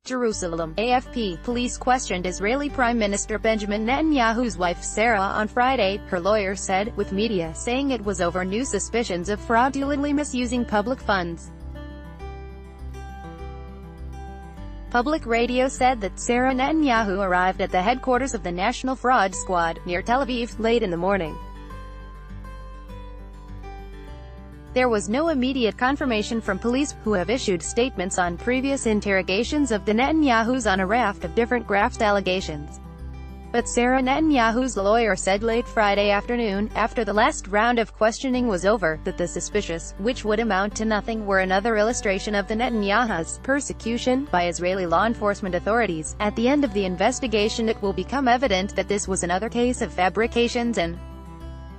Jerusalem, AFP. Police questioned Israeli Prime Minister Benjamin Netanyahu's wife Sara on Friday, her lawyer said, with media saying it was over new suspicions of fraudulently misusing public funds. Public radio said that Sara Netanyahu arrived at the headquarters of the National Fraud Squad, near Tel Aviv, late in the morning. There was no immediate confirmation from police, who have issued statements on previous interrogations of the Netanyahus on a raft of different graft allegations. But Sara Netanyahu's lawyer said late Friday afternoon, after the last round of questioning was over, that the suspicious, which would amount to nothing, were another illustration of the Netanyahus' persecution by Israeli law enforcement authorities. At the end of the investigation it will become evident that this was another case of fabrications and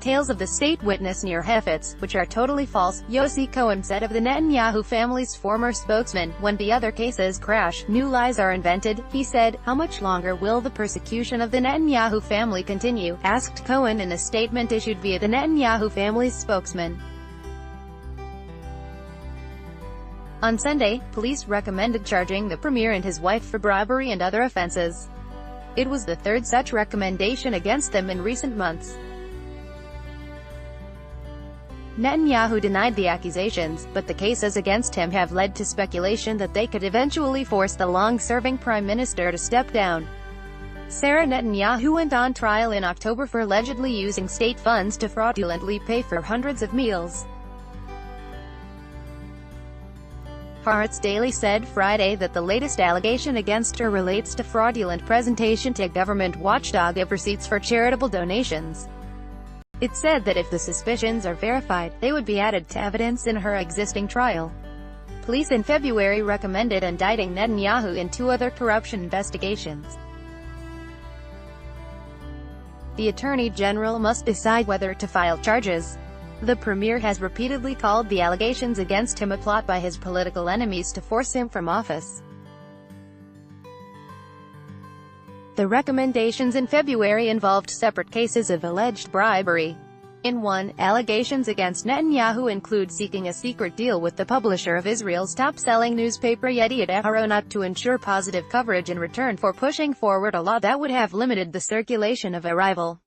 tales of the state witness near Hefetz, which are totally false, Yossi Cohen said of the Netanyahu family's former spokesman. When the other cases crash, new lies are invented, he said. How much longer will the persecution of the Netanyahu family continue? Asked Cohen in a statement issued via the Netanyahu family's spokesman. On Sunday, police recommended charging the premier and his wife for bribery and other offenses. It was the third such recommendation against them in recent months. Netanyahu denied the accusations, but the cases against him have led to speculation that they could eventually force the long-serving prime minister to step down. Sara Netanyahu went on trial in October for allegedly using state funds to fraudulently pay for hundreds of meals. Haaretz Daily said Friday that the latest allegation against her relates to fraudulent presentation to government watchdog of receipts for charitable donations. It said that if the suspicions are verified, they would be added to evidence in her existing trial. Police in February recommended indicting Netanyahu in 2 other corruption investigations. The Attorney General must decide whether to file charges. The premier has repeatedly called the allegations against him a plot by his political enemies to force him from office. The recommendations in February involved separate cases of alleged bribery. In one, allegations against Netanyahu include seeking a secret deal with the publisher of Israel's top-selling newspaper Yediot Aharonot to ensure positive coverage in return for pushing forward a law that would have limited the circulation of a rival.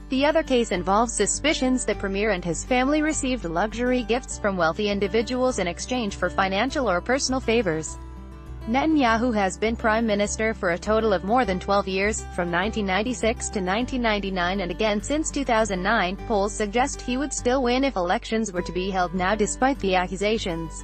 The other case involves suspicions the premier and his family received luxury gifts from wealthy individuals in exchange for financial or personal favors. Netanyahu has been prime minister for a total of more than 12 years, from 1996 to 1999 and again since 2009. Polls suggest he would still win if elections were to be held now despite the accusations.